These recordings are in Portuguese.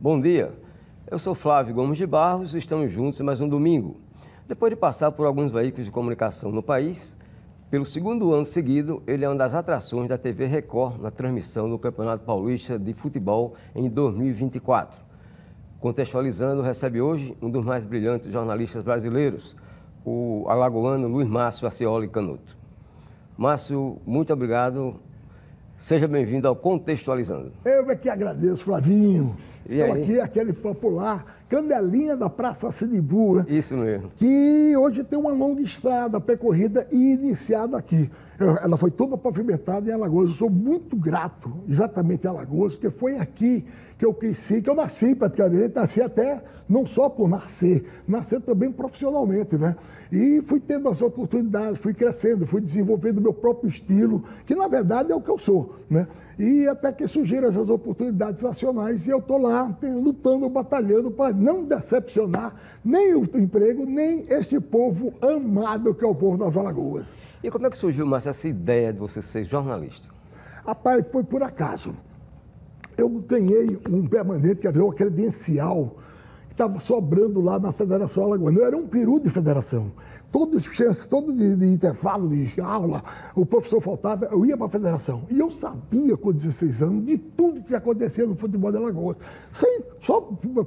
Bom dia, eu sou Flávio Gomes de Barros e estamos juntos em mais um domingo. Depois de passar por alguns veículos de comunicação no país, pelo segundo ano seguido, ele é uma das atrações da TV Record na transmissão do Campeonato Paulista de Futebol em 2024. Contextualizando, recebe hoje um dos mais brilhantes jornalistas brasileiros, o alagoano Luiz Márcio Acioli Canuto. Márcio, muito obrigado. Seja bem-vindo ao Contextualizando. Eu é que agradeço, Flavinho. Estou aqui, aquele popular Candelinha da Praça Sinibu, né? Isso mesmo. Que hoje tem uma longa estrada percorrida e iniciada aqui. Ela foi toda pavimentada em Alagoas. Eu sou muito grato, exatamente em Alagoas, porque foi aqui que eu cresci, que eu nasci praticamente, nasci até não só por nascer também profissionalmente, né? E fui tendo as oportunidades, fui crescendo, fui desenvolvendo o meu próprio estilo, que na verdade é o que eu sou, né? E até que surgiram essas oportunidades nacionais e eu estou lá lutando, batalhando para não decepcionar nem o emprego, nem este povo amado que é o povo das Alagoas. E como é que surgiu, Márcio, essa ideia de você ser jornalista? Rapaz, foi por acaso. Eu ganhei um permanente, quer dizer, uma credencial que estava sobrando lá na Federação Alagoana. Eu era um peru de federação. Todo de intervalo de aula, o professor faltava, eu ia para a federação. E eu sabia, com 16 anos, de tudo que acontecia no futebol de Alagoas. Só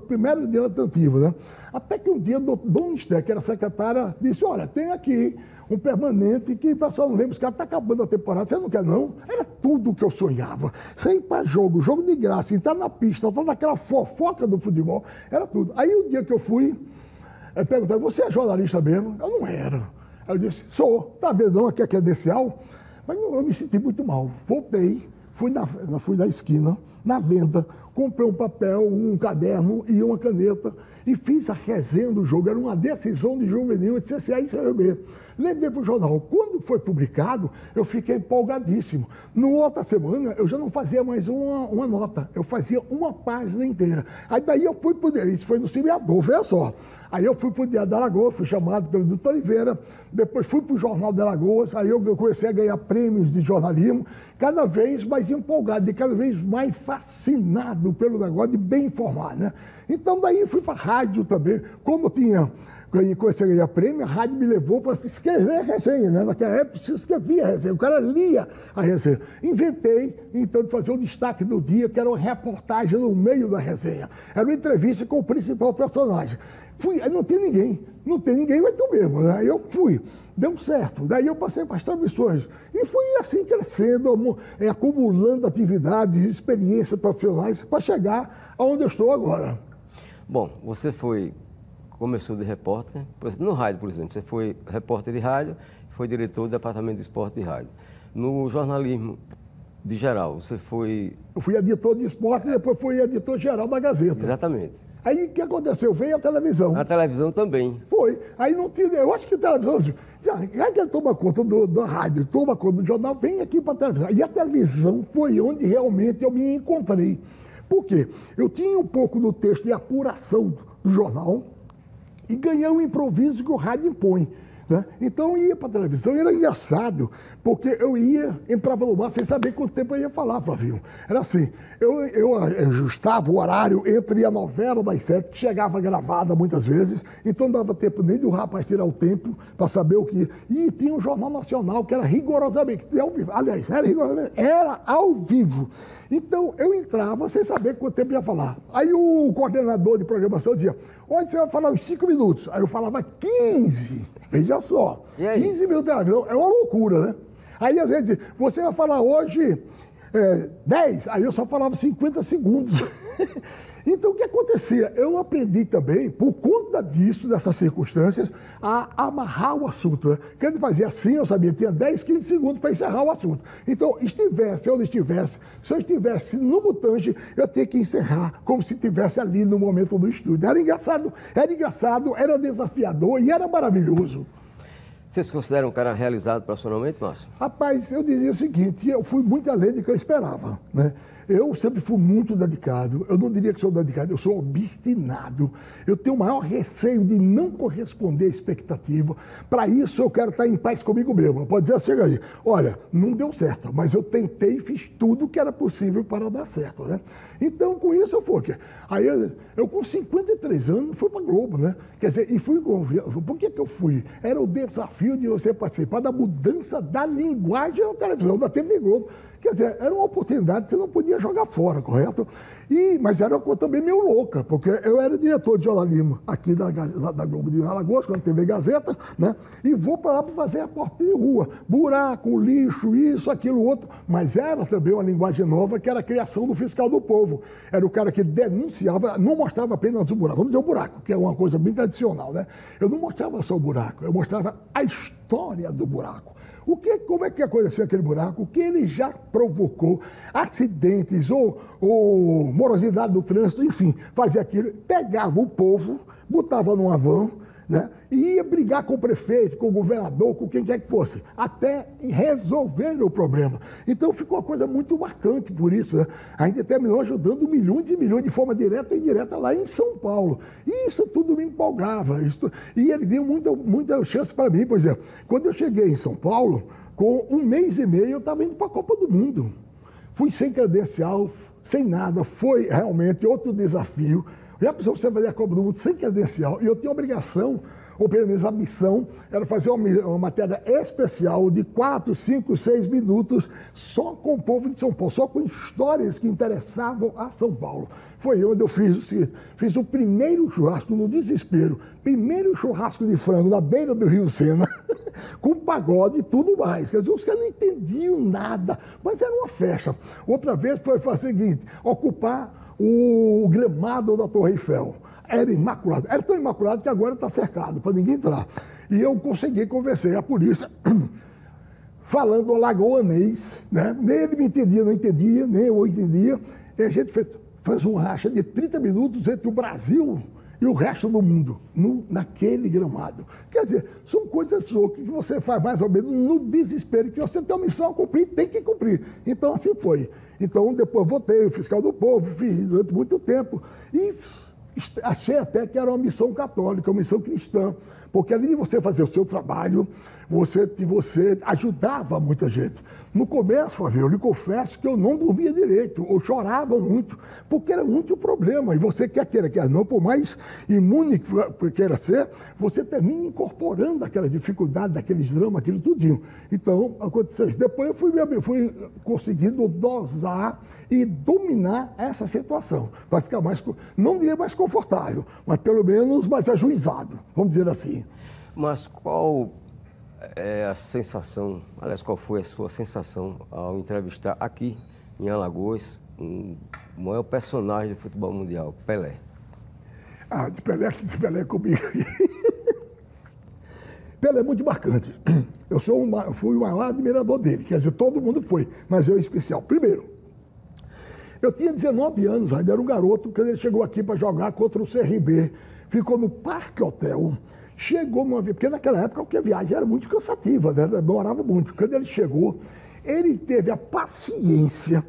primeiro dia da tentativa, né? Até que um dia, Dom Esté, que era secretária, disse, olha, tem aqui um permanente que o pessoal não lembra, os caras estão acabando a temporada, você não quer não? Era tudo o que eu sonhava. Você ir para jogo de graça, entrar na pista, toda aquela fofoca do futebol, era tudo. Aí o dia que eu fui, eu perguntei, você é jornalista mesmo? Eu não era. Aí eu disse, sou. Tá vendo não, aqui é credencial? Mas eu me senti muito mal. Voltei, fui na esquina, na venda, comprei um papel, um caderno e uma caneta e fiz a resenha do jogo. Era uma decisão de juvenil, CCA e CRB. Levei para o jornal. Quando foi publicado, eu fiquei empolgadíssimo. Na outra semana, eu já não fazia mais uma nota, eu fazia uma página inteira. Aí daí eu fui para isso foi no Semeador, veja só. Aí eu fui para o Diário da Alagoas, fui chamado pelo Doutor Oliveira, depois fui para o Jornal de Alagoas, aí eu comecei a ganhar prêmios de jornalismo, cada vez mais empolgado e cada vez mais fascinado pelo negócio de bem informar, né? Então daí fui para a rádio também, como eu comecei a ganhar prêmio, a rádio me levou para escrever a resenha, né? Naquela época se escrevia a resenha, o cara lia a resenha. Inventei, então, de fazer um destaque do dia, que era uma reportagem no meio da resenha. Era uma entrevista com o principal personagem. Fui, aí não tem ninguém, vai tu mesmo, né? Aí eu fui, deu certo. Daí eu passei para as transmissões e fui assim crescendo, acumulando atividades, experiências profissionais para chegar aonde eu estou agora. Bom, você começou de repórter, por exemplo, no rádio, por exemplo, você foi repórter de rádio, foi diretor do departamento de esporte de rádio. No jornalismo de geral, você foi... Eu fui editor de esporte e depois fui editor geral da Gazeta. Exatamente. Aí o que aconteceu? Veio a televisão. A televisão também. Foi. Aí não tinha... Eu acho que a televisão... Já que ele toma conta da rádio, toma conta do jornal, vem aqui para a televisão. E a televisão foi onde realmente eu me encontrei. Por quê? Eu tinha um pouco do texto de apuração do jornal e ganhei um improviso que o rádio impõe. Né? Então eu ia para a televisão, era engraçado, porque eu entrava no bar sem saber quanto tempo eu ia falar, Flavinho. Era assim, eu ajustava o horário entre a novela das 7, que chegava gravada muitas vezes, então não dava tempo nem do rapaz tirar o tempo para saber o que... E tinha um Jornal Nacional que era rigorosamente ao vivo. Aliás, era ao vivo. Então, eu entrava sem saber quanto tempo ia falar. Aí o coordenador de programação dizia, onde você vai falar uns 5 minutos? Aí eu falava 15. Veja só, 15 minutos é uma loucura, né? Aí às vezes, você vai falar hoje 10, aí eu só falava 50 segundos. Então, o que acontecia? Eu aprendi também, por conta disso, dessas circunstâncias, a amarrar o assunto. Né? Porque ele fazia assim, eu sabia, tinha 10, 15 segundos para encerrar o assunto. Então, se eu estivesse no Mutange, eu tinha que encerrar como se estivesse ali no momento do estúdio. Era engraçado, era desafiador e era maravilhoso. Você se considera um cara realizado profissionalmente, Márcio? Rapaz, eu dizia o seguinte, eu fui muito além do que eu esperava, né? Eu sempre fui muito dedicado. Eu não diria que sou dedicado, eu sou obstinado. Eu tenho o maior receio de não corresponder à expectativa. Para isso, eu quero estar em paz comigo mesmo. Pode dizer, chega aí, olha, não deu certo, mas eu tentei e fiz tudo o que era possível para dar certo, né? Então, com isso, eu fui. Aí, eu com 53 anos, fui para a Globo, né? Quer dizer, e fui convidado. Por que eu fui? Era o desafio de você participar da mudança da linguagem da televisão, da TV Globo. Quer dizer, era uma oportunidade que você não podia jogar fora, correto? Mas era uma coisa também meio louca, porque eu era diretor de jornalismo aqui da Globo de Alagoas, quando TV Gazeta, né? E vou para lá para fazer repórter de rua. Buraco, lixo, isso, aquilo, outro. Mas era também uma linguagem nova, que era a criação do fiscal do povo. Era o cara que denunciava, não mostrava apenas o buraco. Vamos dizer o buraco, que é uma coisa bem tradicional, né? Eu não mostrava só o buraco, eu mostrava a história do buraco. Como é que aconteceu aquele buraco? O que ele já provocou, acidentes ou morosidade do trânsito, enfim, fazia aquilo, pegava o povo, botava numa van, né, e ia brigar com o prefeito, com o governador, com quem quer que fosse, até resolver o problema. Então ficou uma coisa muito marcante por isso, né? A gente terminou ajudando milhões e milhões de forma direta ou indireta lá em São Paulo. E isso tudo me empolgava. E ele deu muita chance para mim. Por exemplo, quando eu cheguei em São Paulo, com 1 mês e meio, eu estava indo para a Copa do Mundo. Fui sem credencial, sem nada. Foi realmente outro desafio. Já pensou você fazer a Copa do Mundo sem credencial? E eu tinha obrigação, ou pelo menos a missão, era fazer uma matéria especial de 4, 5, 6 minutos só com o povo de São Paulo, só com histórias que interessavam a São Paulo. Foi onde eu fiz o primeiro churrasco no desespero, primeiro churrasco de frango na beira do Rio Sena, com pagode e tudo mais. Quer dizer, os caras não entendiam nada, mas era uma festa. Outra vez foi fazer o seguinte, ocupar o gramado da Torre Eiffel. Era imaculado. Era tão imaculado que agora está cercado, para ninguém entrar. E eu consegui convencer a polícia, falando alagoanês, né? Nem ele me entendia, não entendia, nem eu entendia. E a gente fez um racha de 30 minutos entre o Brasil e o resto do mundo, naquele gramado. Quer dizer, são coisas que você faz mais ou menos no desespero, que você tem uma missão a cumprir, tem que cumprir. Então, assim foi. Então, depois votei o fiscal do povo, fiz durante muito tempo, e achei até que era uma missão católica, uma missão cristã, porque além de você fazer o seu trabalho, você ajudava muita gente. No começo, Fábio, eu lhe confesso que eu não dormia direito, eu chorava muito, porque era muito problema. E você quer não, por mais imune que queira ser, você termina incorporando aquela dificuldade, daqueles dramas, aquilo tudinho. Então, aconteceu isso. Depois eu fui conseguindo dosar e dominar essa situação, para ficar mais, não diria mais confortável, mas pelo menos mais ajuizado, vamos dizer assim. Mas qual é a sensação, aliás, qual foi a sua sensação ao entrevistar aqui em Alagoas o maior personagem do futebol mundial, Pelé? De Pelé comigo. Pelé é muito marcante. Eu fui o maior admirador dele, quer dizer, todo mundo foi, mas eu em especial. Primeiro, eu tinha 19 anos, ainda era um garoto, quando ele chegou aqui para jogar contra o CRB. Ficou no Parque Hotel. Chegou numa viagem, porque naquela época a viagem era muito cansativa, né? Demorava muito. Quando ele chegou, ele teve a paciência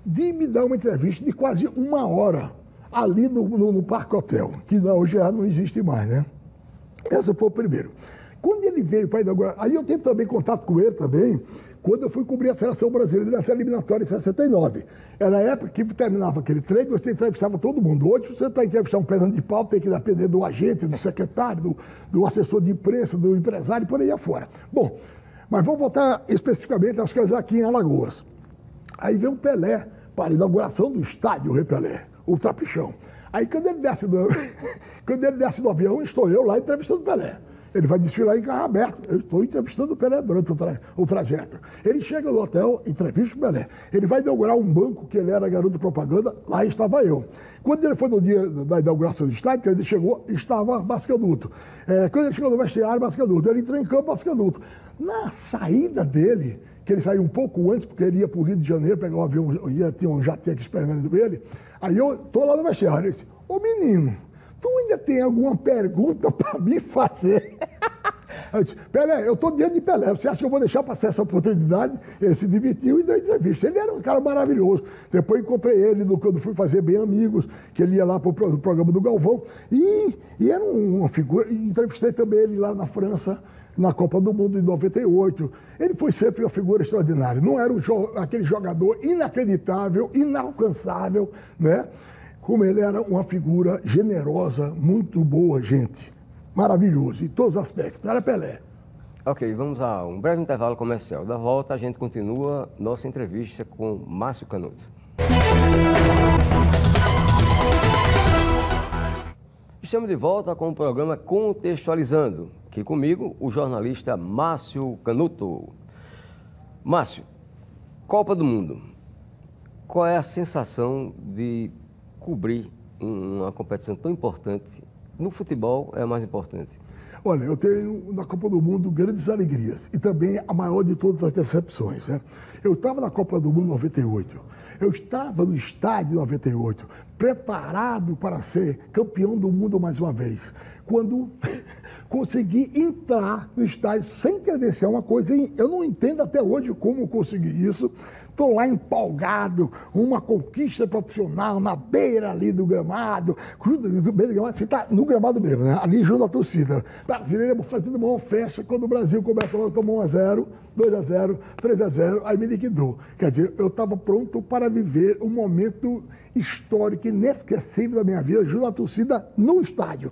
de me dar uma entrevista de quase 1 hora ali no Parque Hotel, que hoje já não existe mais, né? Esse foi o primeiro. Quando ele veio para inaugurar, aí eu tive também contato com ele também, quando eu fui cobrir a seleção brasileira nessa eliminatória em 69. Era a época que terminava aquele treino, você entrevistava todo mundo. Hoje, você para entrevistar um pedaço de pau, tem que depender do agente, do secretário, do assessor de imprensa, do empresário, por aí afora. Bom, mas vamos voltar especificamente às coisas aqui em Alagoas. Aí veio o Pelé para a inauguração do estádio Rei Pelé, o Trapichão. Aí quando ele desce do avião, estou eu lá entrevistando o Pelé. Ele vai desfilar em carro aberto. Eu estou entrevistando o Pelé durante o trajeto. Ele chega no hotel, entrevista o Pelé. Ele vai inaugurar um banco, que ele era garoto de propaganda, lá estava eu. Quando ele foi no dia da inauguração do estádio, ele chegou, estava Mascanuto. Quando ele chegou no vestiário, Mascanuto. Ele entrou em campo, Mascanuto. Na saída dele, que ele saiu um pouco antes, porque ele ia para o Rio de Janeiro, pegar um avião, tinha um jatinho aqui esperando ele. Aí eu estou lá no vestiário. Ele disse, ô menino, tu ainda tem alguma pergunta para me fazer? Eu disse, Pelé, eu estou diante de Pelé, você acha que eu vou deixar passar essa oportunidade? Ele se divertiu e deu entrevista. Ele era um cara maravilhoso. Depois encontrei ele quando fui fazer Bem Amigos, que ele ia lá para o programa do Galvão, e era uma figura. Entrevistei também ele lá na França, na Copa do Mundo de 98. Ele foi sempre uma figura extraordinária. Não era aquele jogador inacreditável, inalcançável, né? Como ele era uma figura generosa, muito boa gente. Maravilhoso, em todos os aspectos. Era Pelé. Ok, vamos a um breve intervalo comercial. Da volta, a gente continua nossa entrevista com Márcio Canuto. Estamos de volta com o programa Contextualizando. Aqui comigo, o jornalista Márcio Canuto. Márcio, Copa do Mundo. Qual é a sensação de cobrir uma competição tão importante? No futebol é a mais importante. Olha, eu tenho na Copa do Mundo grandes alegrias e também a maior de todas as decepções, né? Eu estava na Copa do Mundo 98. Eu estava no estádio 98, preparado para ser campeão do mundo mais uma vez. Quando consegui entrar no estádio sem credencial, uma coisa, eu não entendo até hoje como consegui isso. Estou lá empolgado, uma conquista profissional na beira ali do gramado, você está no gramado mesmo, né? Ali junto à torcida. Brasileiro fazendo uma festa quando o Brasil começa logo, tomou 1-0, 2-0, 3-0, aí me liquidou. Quer dizer, eu estava pronto para viver um momento histórico, inesquecível da minha vida, junto à torcida no estádio.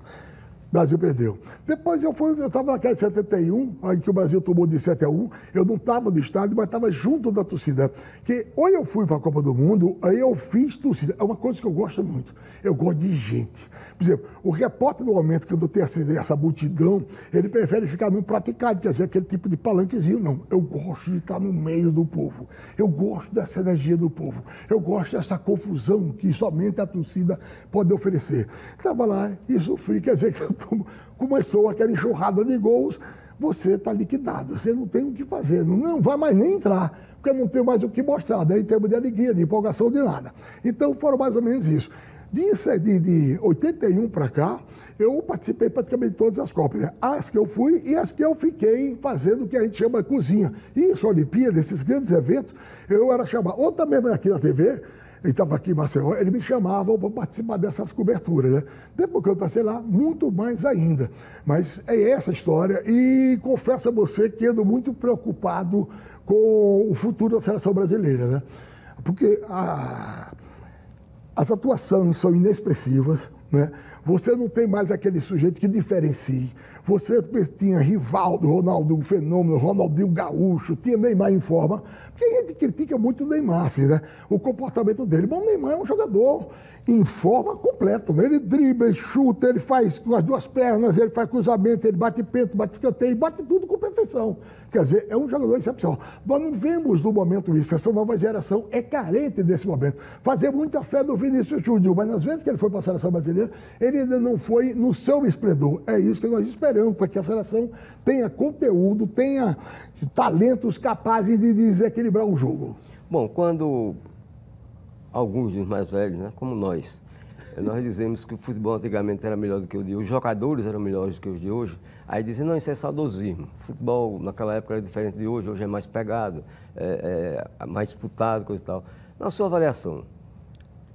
O Brasil perdeu. Depois eu estava naquela de 71, em que o Brasil tomou de 7-1, eu não estava no estádio, mas estava junto da torcida. Que ou eu fui para a Copa do Mundo, aí eu fiz torcida. É uma coisa que eu gosto muito. Eu gosto de gente. Por exemplo, o repórter, no momento que eu tenho essa multidão, ele prefere ficar num praticado, quer dizer, aquele tipo de palanquezinho. Não, eu gosto de estar no meio do povo. Eu gosto dessa energia do povo. Eu gosto dessa confusão que somente a torcida pode oferecer. Estava lá e sofri, quer dizer que começou aquela enxurrada de gols, você está liquidado, você não tem o que fazer, não vai mais nem entrar, porque não tem mais o que mostrar, daí em termos de alegria, de empolgação, de nada. Então foram mais ou menos isso. De 81 para cá, eu participei praticamente de todas as Copas, né? As que eu fui e as que eu fiquei fazendo o que a gente chama de cozinha. E isso, Olimpíada, esses grandes eventos, eu era chamado, ou também aqui na TV, ele estava aqui em Maceió, ele me chamava para participar dessas coberturas, né? Depois que eu passei lá, muito mais ainda. Mas é essa história e confesso a você que ando muito preocupado com o futuro da seleção brasileira, né? Porque as atuações são inexpressivas, né? Você não tem mais aquele sujeito que diferencie. Você tinha Rivaldo, Ronaldo Fenômeno, Ronaldinho Gaúcho, tinha Neymar em forma. Porque a gente critica muito o Neymar, assim, né? O comportamento dele. Mas o Neymar é um jogador em forma completa, né? Ele dribla, ele chuta, ele faz com as duas pernas, ele faz cruzamento, ele bate pênalti, bate escanteio, bate tudo com perfeição. Quer dizer, é um jogador excepcional. Nós não vemos no momento isso. Essa nova geração é carente desse momento. Fazer muita fé no Vinícius Júnior, mas nas vezes que ele foi para a seleção brasileira, ele ainda não foi no seu esplendor. É isso que nós esperamos, para que a seleção tenha conteúdo, tenha talentos capazes de desequilibrar o jogo. Bom, quando alguns dos mais velhos, né, como nós dizemos que o futebol antigamente era melhor do que o de hoje, os jogadores eram melhores do que os de hoje, aí dizem, não, isso é saudosismo. O futebol naquela época era diferente de hoje, hoje é mais pegado, mais disputado, coisa e tal. Na sua avaliação,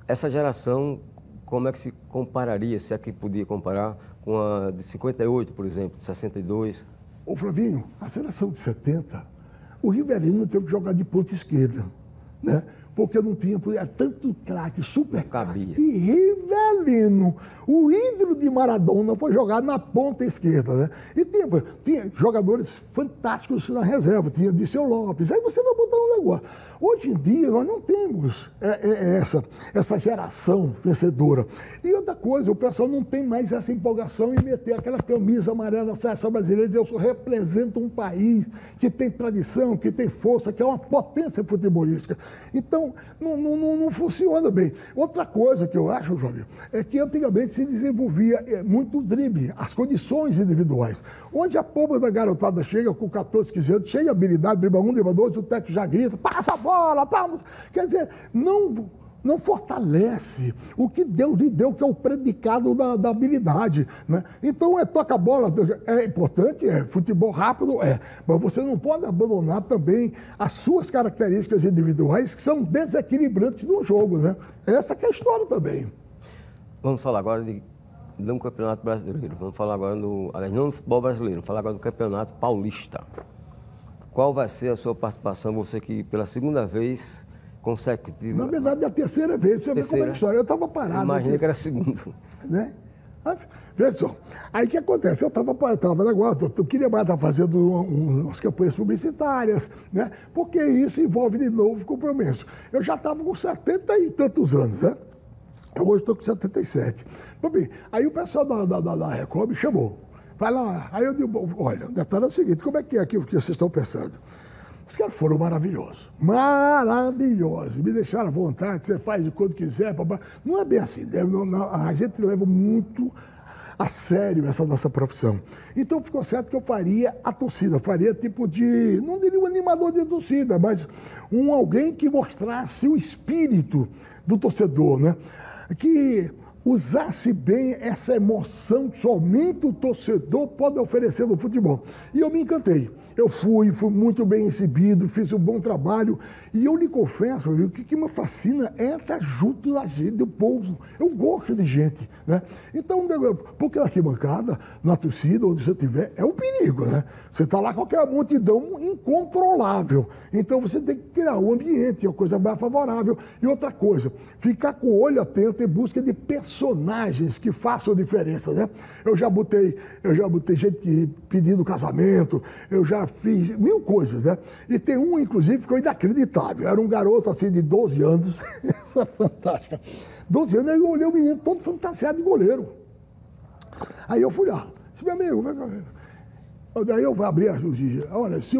essa geração, como é que se compararia, se é que podia comparar, com a de 58, por exemplo, de 62? Ô Flavinho, a seleção de 70, o Rivelino teve que jogar de ponta esquerda, né? Porque não tinha tanto craque, super craque. E Rivelino, o ídolo de Maradona, foi jogado na ponta esquerda, né? E tinha jogadores fantásticos na reserva, tinha Dirceu Lopes, aí você vai botar um negócio. Hoje em dia, nós não temos essa geração vencedora. E outra coisa, o pessoal não tem mais essa empolgação em meter aquela camisa amarela da seleção brasileira e dizer, eu represento um país que tem tradição, que tem força, que é uma potência futebolística. Então, não funciona bem. Outra coisa que eu acho, Jovem, é que antigamente se desenvolvia muito drible, as condições individuais. Onde a pomba da garotada chega com 14, 15 anos, cheia de habilidade, dribla 1, dribla 2, o técnico já grita, passa a bola, tá. Quer dizer, não não fortalece o que Deus lhe deu, que é o predicado da habilidade, né? Então, toca a bola, é importante, futebol rápido, mas você não pode abandonar também as suas características individuais que são desequilibrantes no jogo, né? Essa que é a história também. Vamos falar agora de um campeonato brasileiro. Vamos falar agora aliás, não do futebol brasileiro, vamos falar agora do campeonato paulista. Qual vai ser a sua participação, você que pela segunda vez consecutiva? Na verdade, é a terceira vez, você vê como é a história. Eu estava parado. Imaginei que era segundo. Né? Veja só, aí o que acontece? Eu estava agora, eu queria mais estar fazendo umas campanhas publicitárias, né? Porque isso envolve de novo compromisso. Eu já estava com 70 e tantos anos, né? Hoje estou com 77. Bem, aí o pessoal da Record me chamou. Vai lá. Aí eu digo, olha, o detalhe é o seguinte, como é que vocês estão pensando? Os caras foram maravilhosos. Maravilhosos. Me deixaram à vontade, você faz de quando quiser. Papai. Não é bem assim. A gente leva muito a sério essa nossa profissão. Então ficou certo que eu faria a torcida. Faria tipo de, não diria um animador de torcida, mas alguém que mostrasse o espírito do torcedor, né? Que usasse bem essa emoção que somente o torcedor pode oferecer no futebol. E eu me encantei. Eu fui muito bem recebido, fiz um bom trabalho. E eu lhe confesso, o que me fascina é estar junto da gente, do povo. Eu gosto de gente, né? Então, porque na arquibancada, na torcida, onde você estiver, é um perigo, né? Você está lá com aquela multidão incontrolável. Então, você tem que criar um ambiente, uma coisa mais favorável. E outra coisa, ficar com o olho atento em busca de personagens que façam diferença, né? Eu já botei gente pedindo casamento, eu já fiz mil coisas, né? E tem um, inclusive, que foi inacreditável. Era um garoto, assim, de 12 anos. Isso é fantástica. 12 anos, aí eu olhei o menino todo fantasiado de goleiro. Aí eu fui lá. Disse, meu amigo, daí eu abri as luzes. Olha, se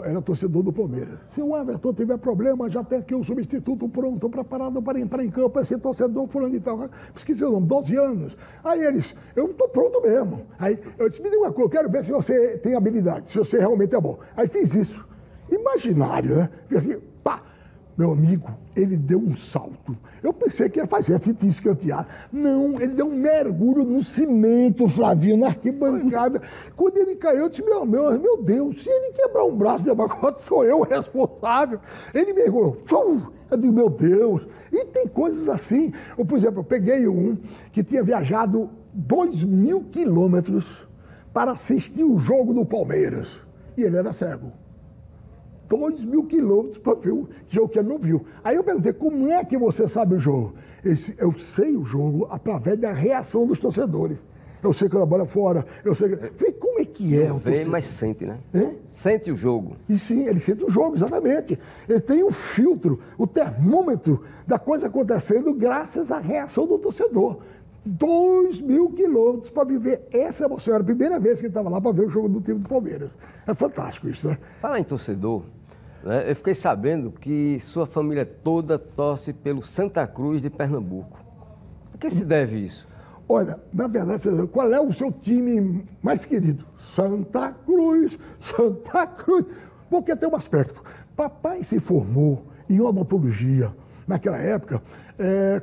era torcedor do Palmeiras. Se o Everton tiver problema, já tem aqui o substituto pronto, preparado para entrar em campo. Esse torcedor fulano e tal. Esqueci o nome, 12 anos. Aí eles, eu estou pronto mesmo. Aí eu disse, me diga uma coisa, eu quero ver se você tem habilidade, se você realmente é bom. Aí fiz isso. Imaginário, né? Fiz assim, pá. Meu amigo, ele deu um salto. Eu pensei que ia fazer assim, te escantear. Não, ele deu um mergulho no cimento, Flavinho, na arquibancada. Quando ele caiu, eu disse, meu Deus, se ele quebrar um braço de abacate, sou eu o responsável. Ele mergulhou. Eu digo, meu Deus. E tem coisas assim. Ou, por exemplo, eu peguei um que tinha viajado 2.000 quilômetros para assistir o jogo do Palmeiras. E ele era cego. 2.000 quilômetros para ver o jogo que ele não viu. Aí eu perguntei, como é que você sabe o jogo? Eu sei o jogo através da reação dos torcedores. Eu sei que a bola é fora, eu sei que... Falei, como é que é? Não vê, mas sente, né? É? Sente o jogo. E sim, ele sente o jogo, exatamente. Ele tem um filtro, o termômetro da coisa acontecendo graças à reação do torcedor. 2.000 quilômetros para viver essa emoção. Era a primeira vez que ele estava lá para ver o jogo do time do Palmeiras. É fantástico isso, né? Falar em torcedor, né? Eu fiquei sabendo que sua família toda torce pelo Santa Cruz de Pernambuco. A que se deve isso? Olha, na verdade, qual é o seu time mais querido? Santa Cruz, Santa Cruz. Porque tem um aspecto. Papai se formou em odontologia naquela época,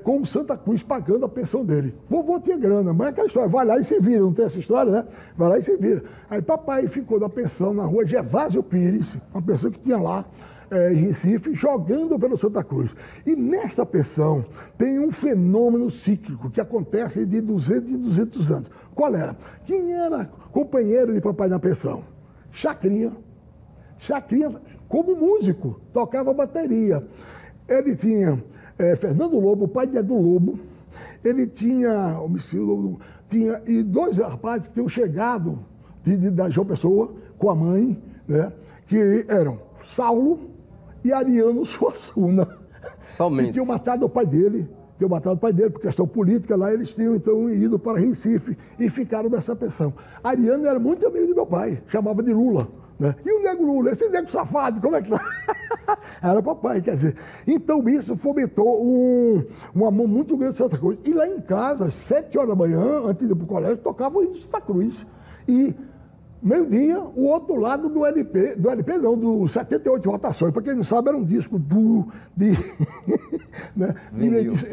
com o Santa Cruz pagando a pensão dele. Vovô tinha grana, mas é aquela história, vai lá e se vira, não tem essa história, né? Vai lá e se vira. Aí papai ficou na pensão na rua Gervásio Pires, uma pensão que tinha lá em Recife, jogando pelo Santa Cruz. E nesta pensão tem um fenômeno cíclico que acontece de 200 em 200 anos. Qual era? Quem era companheiro de papai na pensão? Chacrinha. Chacrinha, como músico, tocava bateria. Ele tinha Fernando Lobo, o pai de Edu Lobo. Ele tinha e dois rapazes que tinham chegado da João Pessoa com a mãe, né, que eram Saulo e Ariano Suassuna. Somente. E tinham matado o pai dele. Por questão política lá, eles tinham então ido para Recife e ficaram nessa pensão. Ariano era muito amigo de meu pai, chamava de Lula. Né? E o nego Lula, esse nego safado, como é que tá? Era papai, quer dizer. Então isso fomentou um amor muito grande de Santa Cruz. E lá em casa, às 7 horas da manhã, antes de ir para o colégio, tocava o hino de Santa Cruz. E Meio-dia, o outro lado do LP não, do 78 rotações. Para quem não sabe, era um disco duro né,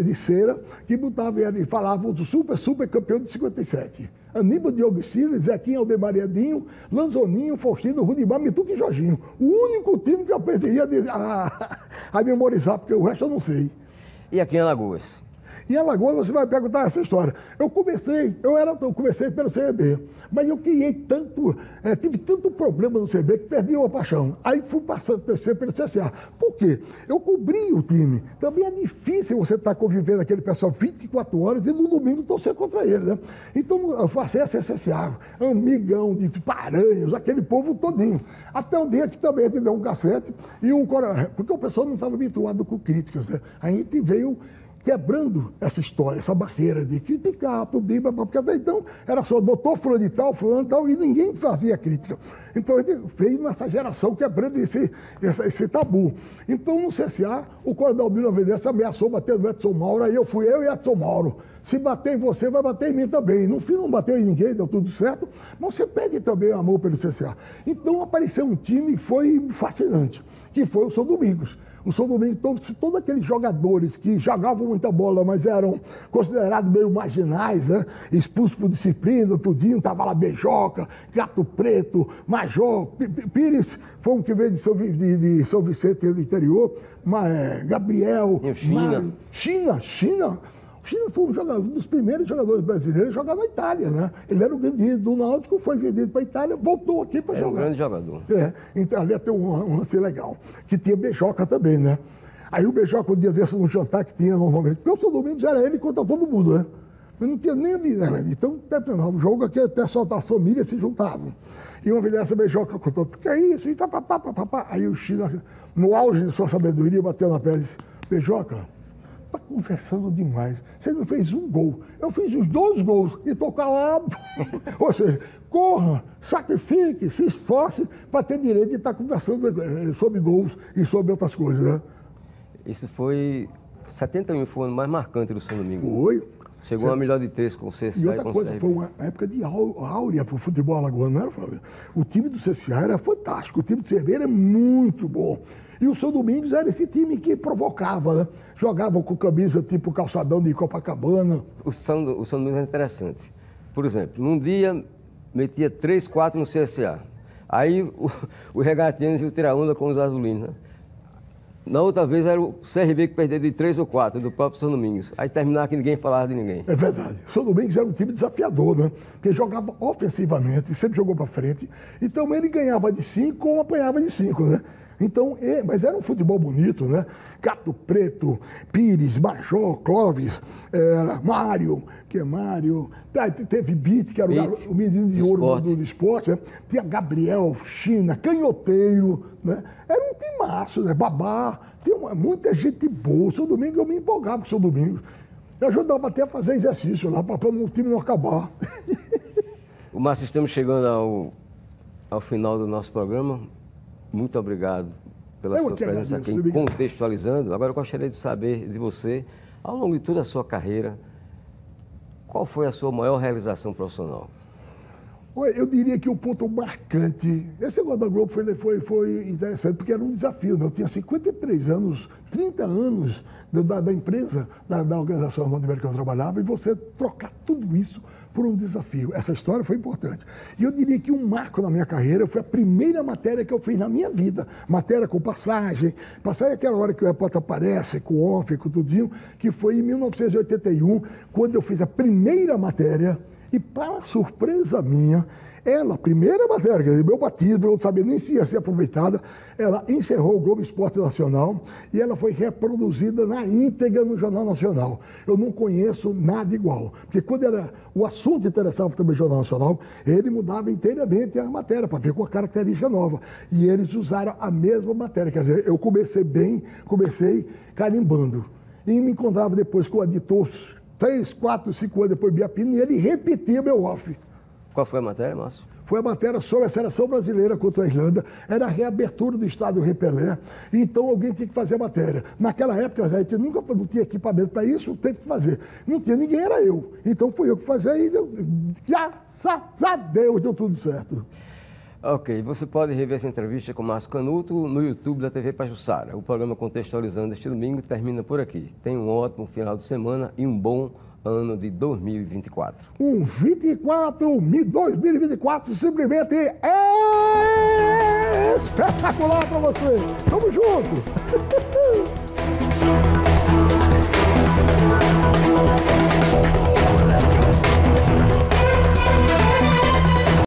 de cera, que botava e falava do super campeão de 57. Aníbal de Augustino, Zequinha Aldemariadinho, Lanzoninho, Faustino, Rudimar, Mituca e Jorginho. O único time que eu aprendi a memorizar, porque o resto eu não sei. E aqui em Alagoas? Em Alagoas você vai perguntar essa história. Eu comecei pelo CRB, mas eu criei tive tanto problema no CRB que perdi uma paixão. Aí fui passando a terceiro pelo CSA. Por quê? Eu cobri o time. Também é difícil você estar convivendo com aquele pessoal 24 horas e no domingo torcer contra ele, né? Então eu passei a ser CSA, amigão de Paranhos, aquele povo todinho. Até um dia que também me deu um cacete, porque o pessoal não estava habituado com críticas, né? A gente veio quebrando essa história, essa barreira de criticar, tudo, porque até então era só doutor fulano e tal, e ninguém fazia crítica. Então ele veio nessa geração quebrando esse tabu. Então no CSA, o coronel Bino Avenida ameaçou bater no Edson Mauro, aí eu e Edson Mauro. Se bater em você, vai bater em mim também. No fim não bateu em ninguém, deu tudo certo, mas você perde também o amor pelo CSA. Então apareceu um time que foi fascinante, que foi o São Domingos. O São Domingos, todos aqueles jogadores que jogavam muita bola, mas eram considerados meio marginais, né? Expulsos por disciplina, tudinho, tava lá Beijoca, Gato Preto, Major, Pires foi um que veio de São Vicente do interior, Gabriel, China foi um dos primeiros jogadores brasileiros a jogar na Itália, né? Ele era o grande do Náutico, foi vendido para a Itália, voltou aqui para jogar. Era um grande jogador. Então ali tem um lance legal, que tinha Beijoca também, né? Aí o Beijoca, um dia desse, no jantar que tinha normalmente, porque o São Domingos era ele contra todo mundo, né? Mas não tinha nem a miséria. Então, o jogo aqui, o pessoal da família se juntavam. E uma vez dessa Beijoca contou, que é isso? E tá, Aí o China, no auge de sua sabedoria, bateu na pele e disse, Beijoca, está conversando demais. Você não fez um gol. Eu fiz os 2 gols e estou calado. Ou seja, corra, sacrifique, se esforce para ter direito de estar conversando sobre gols e sobre outras coisas, né? Isso foi... 71 foi o ano mais marcante do São Domingos. Foi. Chegou a melhor de 3 com o CSA e outra coisa, foi uma época de áurea para o futebol alagoano, não era, Flávio? O time do CSA era fantástico, o time do CRB era muito bom. E o São Domingos era esse time que provocava, né? Jogava com camisa tipo calçadão de Copacabana. O São Domingos é interessante. Por exemplo, num dia metia 3, 4 no CSA. Aí o Regatianos e o Tiraúna com os azulinos, né? Na outra vez era o CRB que perdeu de 3 ou 4, do próprio São Domingos. Aí terminava que ninguém falava de ninguém. É verdade. O São Domingos era um time desafiador, né? Porque jogava ofensivamente, sempre jogou para frente. Então ele ganhava de 5 ou apanhava de 5, né? Então, mas era um futebol bonito, né? Gato Preto, Pires, Major, Clóvis, Mário, teve Bit, que era o menino de ouro do esporte, né? Tinha Gabriel, China, Canhoteiro, né? Era um timaço, né? Babá, tinha muita gente boa. O São Domingos, eu me empolgava com o São Domingos. Eu ajudava até a fazer exercício lá, para o time não acabar. Márcio, estamos chegando ao final do nosso programa. Muito obrigado pela sua presença aqui, contextualizando. Agora eu gostaria de saber de você, ao longo de toda a sua carreira, qual foi a sua maior realização profissional? Eu diria que o ponto marcante, esse negócio da Globo foi interessante, porque era um desafio, né? Eu tinha 53 anos, 30 anos da empresa, da organização onde eu trabalhava, e você trocar tudo isso por um desafio. Essa história foi importante. E eu diria que um marco na minha carreira foi a primeira matéria que eu fiz na minha vida. Matéria com passagem é aquela hora que o repórter aparece, com o off, com tudinho, que foi em 1981, quando eu fiz a primeira matéria. E, para surpresa minha, a primeira matéria, quer dizer, meu batismo, eu não sabia nem se ia ser aproveitada, ela encerrou o Globo Esporte Nacional e ela foi reproduzida na íntegra no Jornal Nacional. Eu não conheço nada igual, porque quando o assunto interessava também o Jornal Nacional, ele mudava inteiramente a matéria, para ver com a característica nova. E eles usaram a mesma matéria, quer dizer, eu comecei carimbando. E me encontrava depois com o editor 3, 4, 5 anos depois de Biapina, e ele repetia meu off. Qual foi a matéria, Márcio? Foi a matéria sobre a seleção brasileira contra a Islândia, era a reabertura do estádio Repelé, então alguém tinha que fazer a matéria. Naquela época, a gente nunca não tinha equipamento para isso, tem que fazer. Não tinha ninguém, era eu. Então fui eu que fazia e graças a Deus deu tudo certo. Ok, você pode rever essa entrevista com Márcio Canuto no YouTube da TV Pajuçara. O programa Contextualizando este domingo termina por aqui. Tenha um ótimo final de semana e um bom ano de 2024. 2024 simplesmente espetacular para você. Tamo junto!